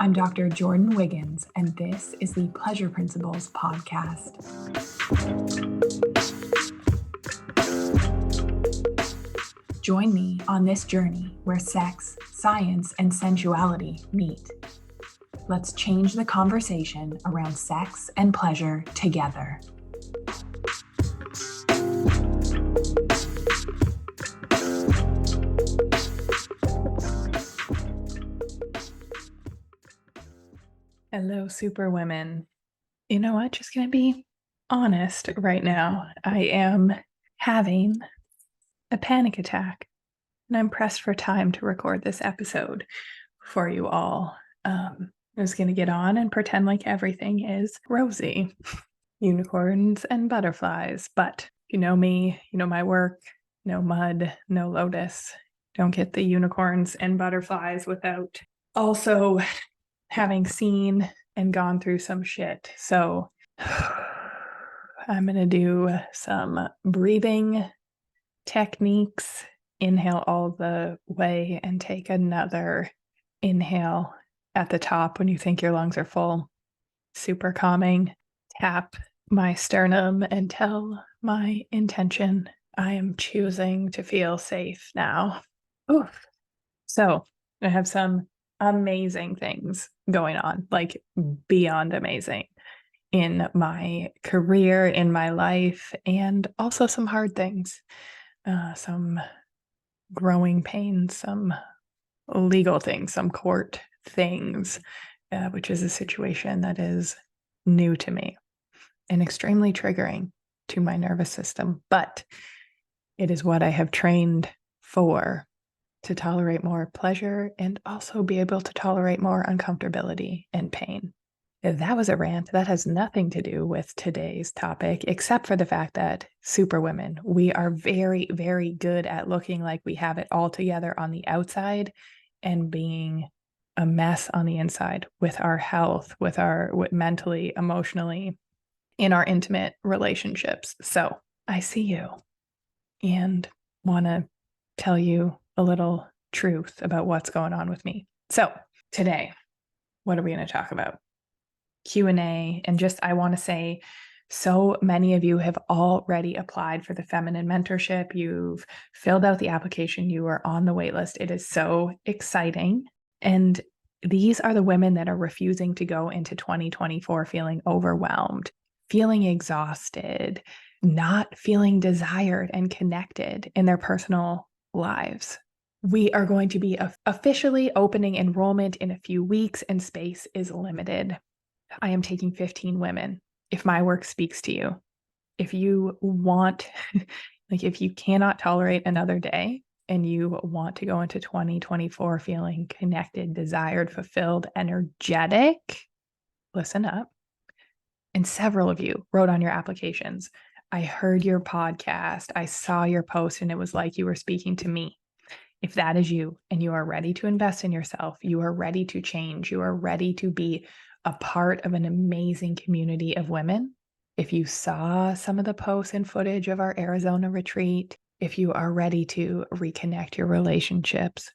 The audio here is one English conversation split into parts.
I'm Dr. Jordin Wiggins, and this is the Pleasure Principles podcast. Join me on this journey where sex, science, and sensuality meet. Let's change the conversation around sex and pleasure together. Hello, super women. You know what? Just going to be honest right now. I am having a panic attack, and I'm pressed for time to record this episode for you all. I was going to get on and pretend like everything is rosy, unicorns and butterflies. But you know me, you know my work, no mud, no lotus. Don't get the unicorns and butterflies without also having seen and gone through some shit. So I'm going to do some breathing techniques. Inhale all the way and take another inhale at the top when you think your lungs are full. Super calming. Tap my sternum and tell my intention. I am choosing to feel safe now. Oof. So I have some amazing things going on, like beyond amazing, in my career, in my life, and also some hard things, some growing pains, some legal things, some court things, which is a situation that is new to me and extremely triggering to my nervous system. But it is what I have trained for, to tolerate more pleasure and also be able to tolerate more uncomfortability and pain. That was a rant. That has nothing to do with today's topic, except for the fact that superwomen, we are very, very good at looking like we have it all together on the outside and being a mess on the inside with our health, with mentally, emotionally, in our intimate relationships. So I see you and want to tell you a little truth about what's going on with me. So today, what are we going to talk about? Q&A. And just, I want to say, so many of you have already applied for the feminine mentorship. You've filled out the application. You are on the wait list. It is so exciting. And these are the women that are refusing to go into 2024 feeling overwhelmed, feeling exhausted, not feeling desired and connected in their personal lives. We are going to be officially opening enrollment in a few weeks, and space is limited. I am taking 15 women. If my work speaks to you, if you want, if you cannot tolerate another day and you want to go into 2024 feeling connected, desired, fulfilled, energetic, listen up. And several of you wrote on your applications, I heard your podcast, I saw your post, and it was like you were speaking to me. If that is you and you are ready to invest in yourself, you are ready to change, you are ready to be a part of an amazing community of women. If you saw some of the posts and footage of our Arizona retreat, if you are ready to reconnect your relationships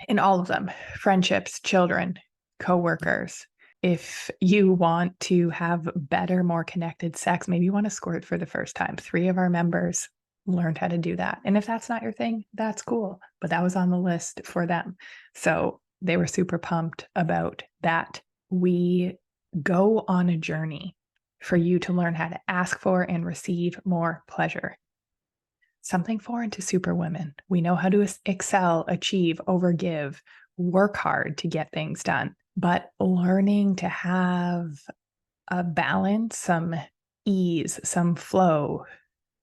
in all of them, friendships, children, coworkers, if you want to have better, more connected sex, maybe you want to squirt for the first time. 3 of our members learned how to do that. And if that's not your thing, that's cool. But that was on the list for them. So they were super pumped about that. We go on a journey for you to learn how to ask for and receive more pleasure. Something foreign to superwomen. We know how to excel, achieve, overgive, work hard to get things done. But learning to have a balance, some ease, some flow,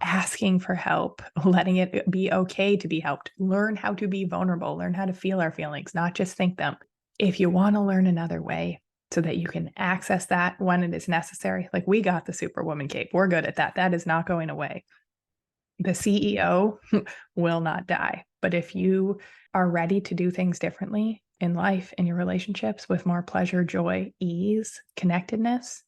asking for help, letting it be okay to be helped, learn how to be vulnerable, learn how to feel our feelings, not just think them. If you want to learn another way so that you can access that when it is necessary, like we got the Superwoman Cape, we're good at that. That is not going away. The CEO will not die. But if you are ready to do things differently in life, in your relationships, with more pleasure, joy, ease, connectedness,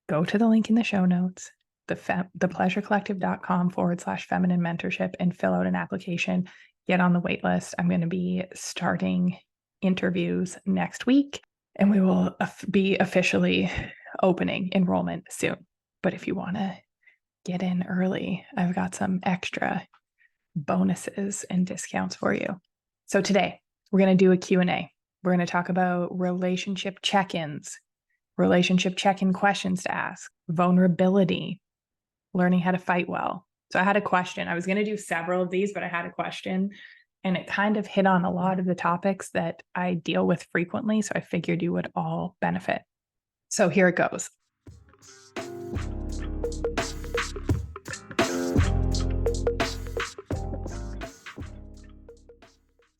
go to the link in the show notes, thepleasurecollective.com/feminine mentorship, and fill out an application. Get on the wait list. I'm going to be starting interviews next week. And we will be officially opening enrollment soon. But if you want to get in early, I've got some extra bonuses and discounts for you. So today we're going to do a Q&A. We're going to talk about relationship check-ins, relationship check-in questions to ask, vulnerability, learning how to fight well. So I had a question. I was going to do several of these, but I had a question and it kind of hit on a lot of the topics that I deal with frequently. So I figured you would all benefit. So here it goes.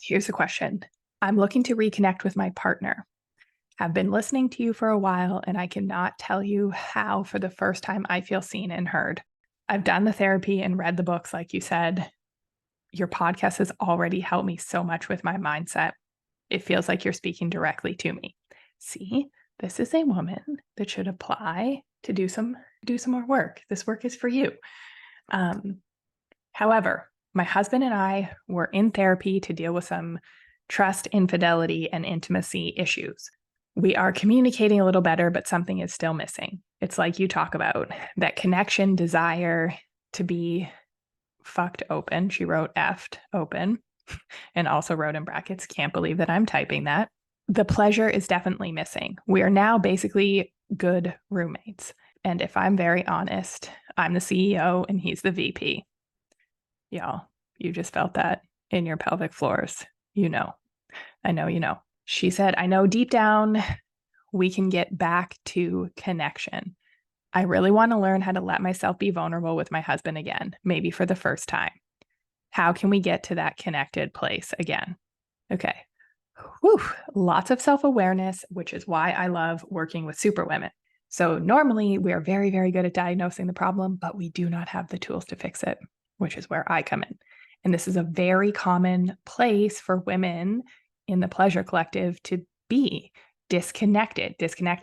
Here's a question. I'm looking to reconnect with my partner. I've been listening to you for a while, and I cannot tell you how for the first time I feel seen and heard. I've done the therapy and read the books, like you said. Your podcast has already helped me so much with my mindset. It feels like you're speaking directly to me. See, this is a woman that should apply to do some more work. This work is for you. However, my husband and I were in therapy to deal with some trust, infidelity, and intimacy issues. We are communicating a little better, but something is still missing. It's like you talk about that connection, desire to be fucked open. She wrote effed open and also wrote in brackets, can't believe that I'm typing that. The pleasure is definitely missing. We are now basically good roommates. And if I'm very honest, I'm the CEO and he's the VP. Y'all, you just felt that in your pelvic floors. You know, I know you know. She said, I know deep down we can get back to connection. I really want to learn how to let myself be vulnerable with my husband again, maybe for the first time. How can we get to that connected place again? Okay. Whew. Lots of self-awareness, which is why I love working with superwomen. So normally we are very, very good at diagnosing the problem, but we do not have the tools to fix it, which is where I come in. And this is a very common place for women in the pleasure collective to be disconnected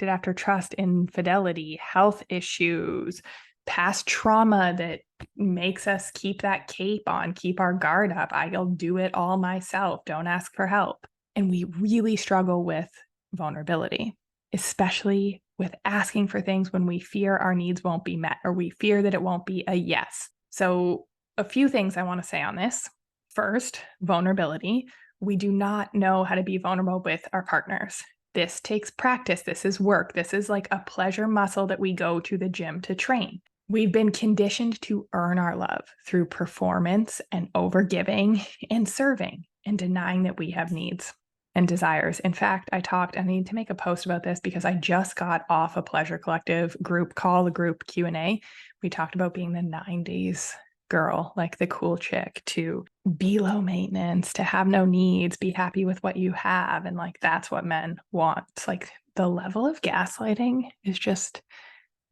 after trust, infidelity, health issues, past trauma that makes us keep that cape on, keep our guard up. I'll do it all myself. Don't ask for help. And we really struggle with vulnerability, especially with asking for things when we fear our needs won't be met or we fear that it won't be a yes. So a few things I want to say on this. First, vulnerability. We do not know how to be vulnerable with our partners. This takes practice. This is work. This is like a pleasure muscle that we go to the gym to train. We've been conditioned to earn our love through performance and overgiving and serving and denying that we have needs and desires. In fact, I need to make a post about this because I just got off a Pleasure Collective group call, a group Q&A. We talked about being the 90s girl, like the cool chick, to be low maintenance, to have no needs, be happy with what you have. And like, that's what men want. It's like the level of gaslighting is just,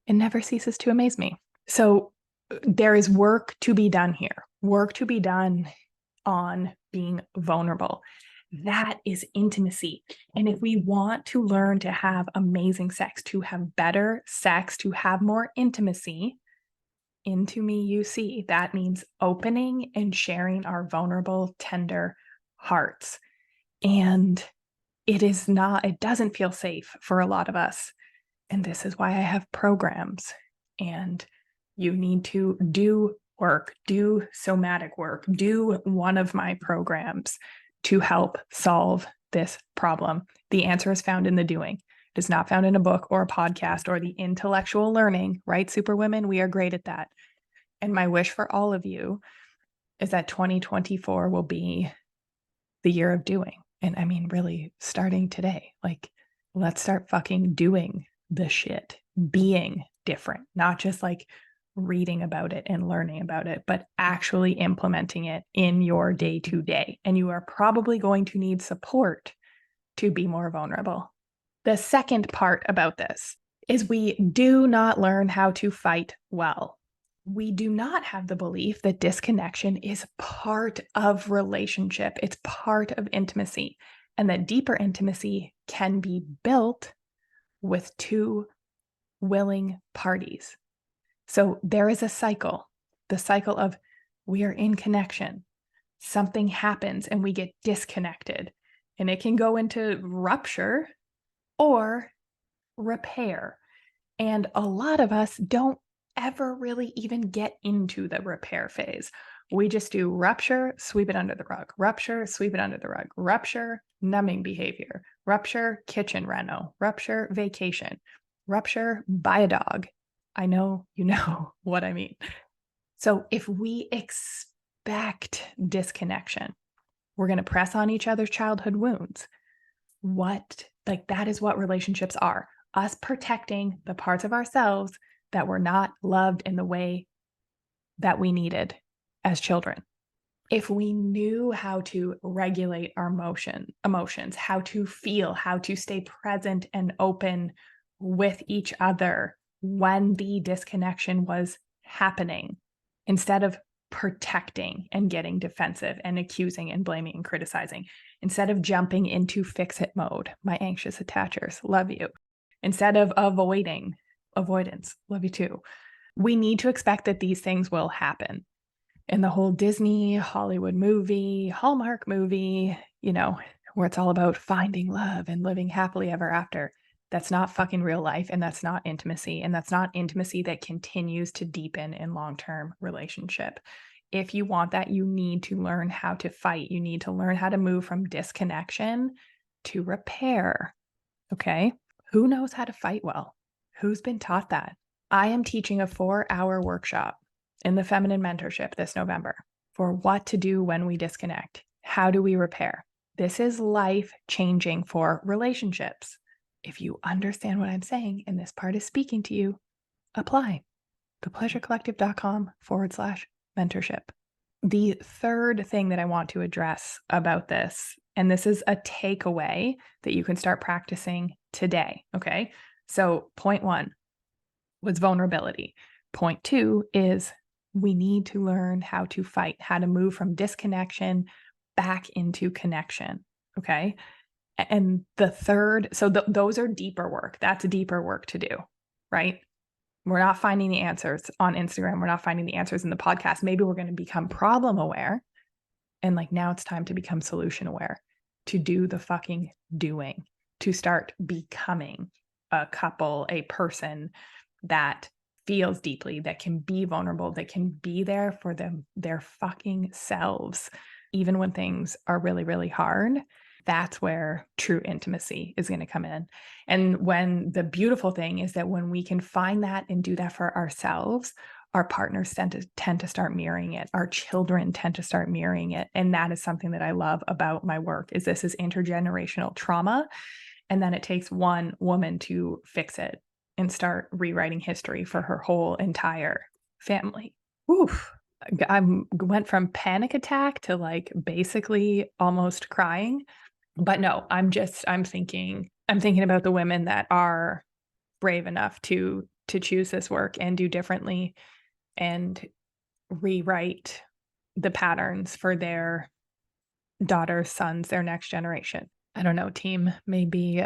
it never ceases to amaze me. So there is work to be done here, work to be done on being vulnerable. That is intimacy. And if we want to learn to have amazing sex, to have better sex, to have more intimacy, into me you see, that means opening and sharing our vulnerable, tender hearts. And it doesn't feel safe for a lot of us. And this is why I have programs. And you need to do work, do somatic work, do one of my programs to help solve this problem. The answer is found in the doing. It is not found in a book or a podcast or the intellectual learning, right? Superwomen, we are great at that. And my wish for all of you is that 2024 will be the year of doing. And I mean, really starting today, like, let's start fucking doing the shit, being different, not just like reading about it and learning about it, but actually implementing it in your day to day. And you are probably going to need support to be more vulnerable. The second part about this is we do not learn how to fight well. We do not have the belief that disconnection is part of relationship. It's part of intimacy, and that deeper intimacy can be built with two willing parties. So there is a cycle, the cycle of we are in connection, something happens and we get disconnected, and it can go into rupture or repair. And a lot of us don't ever really even get into the repair phase. We just do rupture, sweep it under the rug, rupture, sweep it under the rug, rupture, numbing behavior, rupture, kitchen reno, rupture, vacation, rupture, buy a dog. I know you know what I mean. So if we expect disconnection, we're going to press on each other's childhood wounds. That is what relationships are. Us protecting the parts of ourselves that were not loved in the way that we needed as children. If we knew how to regulate our emotions, how to feel, how to stay present and open with each other when the disconnection was happening, instead of protecting and getting defensive and accusing and blaming and criticizing, instead of jumping into fix it mode, my anxious attachers, love you, instead of avoidance, love you too. We need to expect that these things will happen. In the whole Disney, Hollywood movie, Hallmark movie, where it's all about finding love and living happily ever after. That's not fucking real life, and that's not intimacy, and that's not intimacy that continues to deepen in long-term relationship. If you want that, you need to learn how to fight. You need to learn how to move from disconnection to repair. Okay? Who knows how to fight well? Who's been taught that? I am teaching a 4-hour workshop in the Feminine Mentorship this November for what to do when we disconnect. How do we repair? This is life-changing for relationships. If you understand what I'm saying and this part is speaking to you, apply. thepleasurecollective.com/mentorship. The third thing that I want to address about this, and this is a takeaway that you can start practicing today, okay? So point 1 was vulnerability. Point 2 is we need to learn how to fight, how to move from disconnection back into connection, okay? And the third, so those are deeper work. That's deeper work to do, right? We're not finding the answers on Instagram. We're not finding the answers in the podcast. Maybe we're going to become problem aware. And now it's time to become solution aware, to do the fucking doing, to start becoming a couple, a person that feels deeply, that can be vulnerable, that can be there for them, their fucking selves, even when things are really, really hard. That's where true intimacy is going to come in. And when the beautiful thing is that when we can find that and do that for ourselves, our partners tend to start mirroring it. Our children tend to start mirroring it. And that is something that I love about my work, is this is intergenerational trauma. And then it takes one woman to fix it and start rewriting history for her whole entire family. Oof. I went from panic attack to basically almost crying. But no, I'm thinking about the women that are brave enough to choose this work and do differently and rewrite the patterns for their daughters, sons, their next generation. I don't know, team, maybe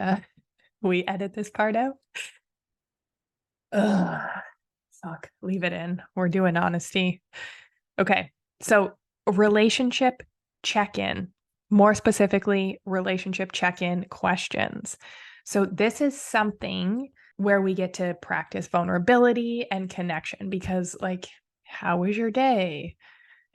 we edit this part out. Ugh, fuck, leave it in. We're doing honesty. Okay, so relationship check-in, more specifically, relationship check-in questions. So this is something where we get to practice vulnerability and connection, because how was your day?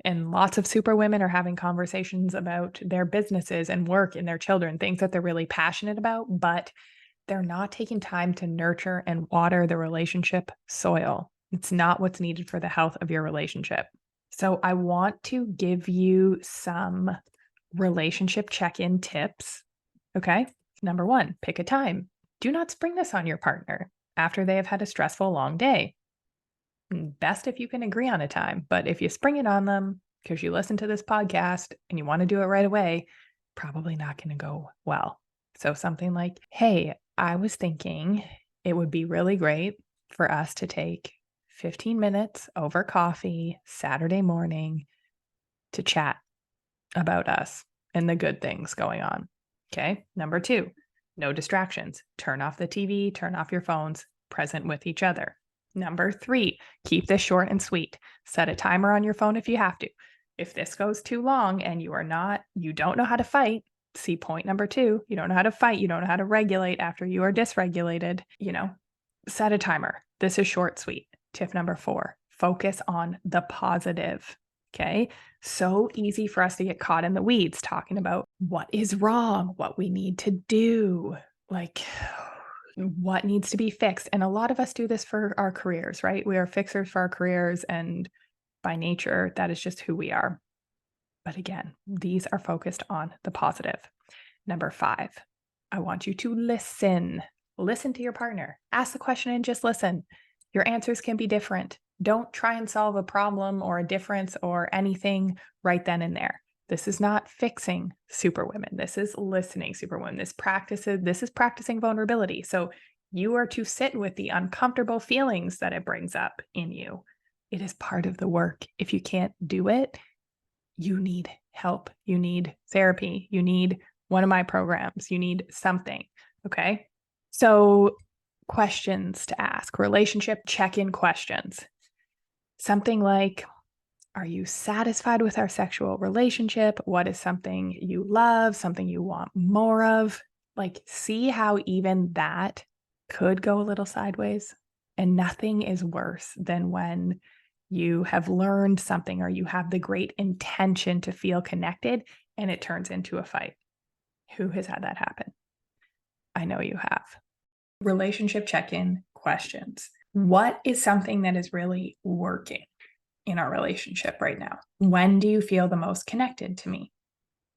And lots of super women are having conversations about their businesses and work and their children, things that they're really passionate about, but they're not taking time to nurture and water the relationship soil. It's not what's needed for the health of your relationship. So I want to give you some relationship check-in tips. Okay. Number 1, pick a time. Do not spring this on your partner after they have had a stressful long day. Best if you can agree on a time, but if you spring it on them because you listen to this podcast and you want to do it right away, probably not going to go well. So something like, hey, I was thinking it would be really great for us to take 15 minutes over coffee Saturday morning to chat about us and the good things going on. Okay. Number 2, no distractions. Turn off the TV, turn off your phones, present with each other. Number 3, keep this short and sweet. Set a timer on your phone if you have to. If this goes too long and you don't know how to fight, See point number 2, you don't know how to fight, you don't know how to regulate after you are dysregulated, set a timer. This is short, sweet. Tip number 4, focus on the positive. Okay. So easy for us to get caught in the weeds talking about what is wrong, what we need to do, like what needs to be fixed. And a lot of us do this for our careers, right? We are fixers for our careers. And by nature, that is just who we are. But again, these are focused on the positive. Number 5, I want you to listen. Listen to your partner. Ask the question and just listen. Your answers can be different. Don't try and solve a problem or a difference or anything right then and there. This is not fixing superwomen. This is listening superwomen. This is practicing vulnerability. So you are to sit with the uncomfortable feelings that it brings up in you. It is part of the work. If you can't do it, you need help. You need therapy. You need one of my programs. You need something. Okay. So questions to ask, relationship check-in questions. Something like, are you satisfied with our sexual relationship? What is something you love, something you want more of? Like, see how even that could go a little sideways. And nothing is worse than when you have learned something or you have the great intention to feel connected and it turns into a fight. Who has had that happen? I know you have. Relationship check-in questions. What is something that is really working in our relationship right now? When do you feel the most connected to me?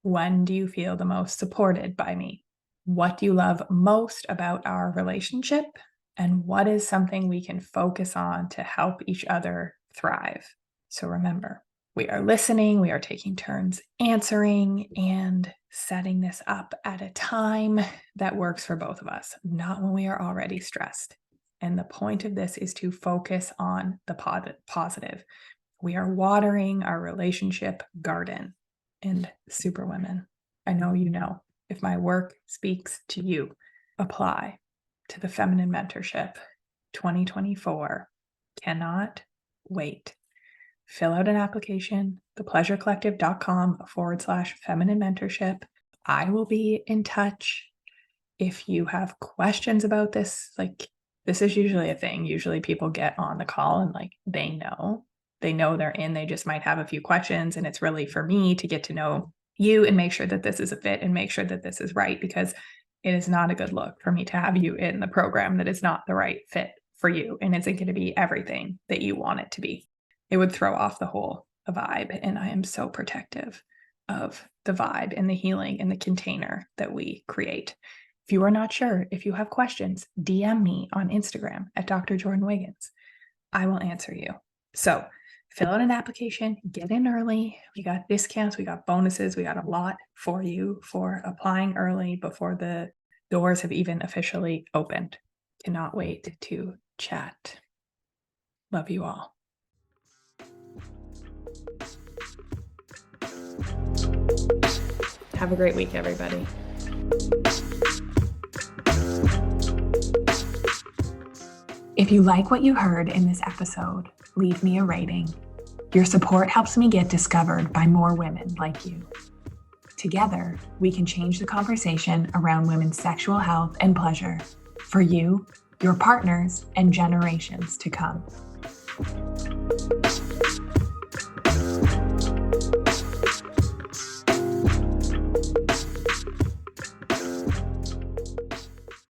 When do you feel the most supported by me? What do you love most about our relationship? And what is something we can focus on to help each other thrive? So remember, we are listening, we are taking turns answering and setting this up at a time that works for both of us, not when we are already stressed. And the point of this is to focus on the positive. We are watering our relationship garden. And superwomen, I know you know, if my work speaks to you, apply to the Feminine Mentorship 2024. Cannot wait. Fill out an application, thepleasurecollective.com/feminine mentorship. I will be in touch. If you have questions about this, like, this is usually a thing. Usually people get on the call and they know they're in, they just might have a few questions. And it's really for me to get to know you and make sure that this is a fit and make sure that this is right, because it is not a good look for me to have you in the program that is not the right fit for you and isn't going to be everything that you want it to be. It would throw off the whole vibe. And I am so protective of the vibe and the healing and the container that we create. If you are not sure, if you have questions, DM me on Instagram at Dr. Jordin Wiggins. I will answer you. So fill out an application, get in early. We got discounts, we got bonuses, we got a lot for you for applying early before the doors have even officially opened. Cannot wait to chat. Love you all. Have a great week, everybody. If you like what you heard in this episode, leave me a rating. Your support helps me get discovered by more women like you. Together, we can change the conversation around women's sexual health and pleasure for you, your partners, and generations to come.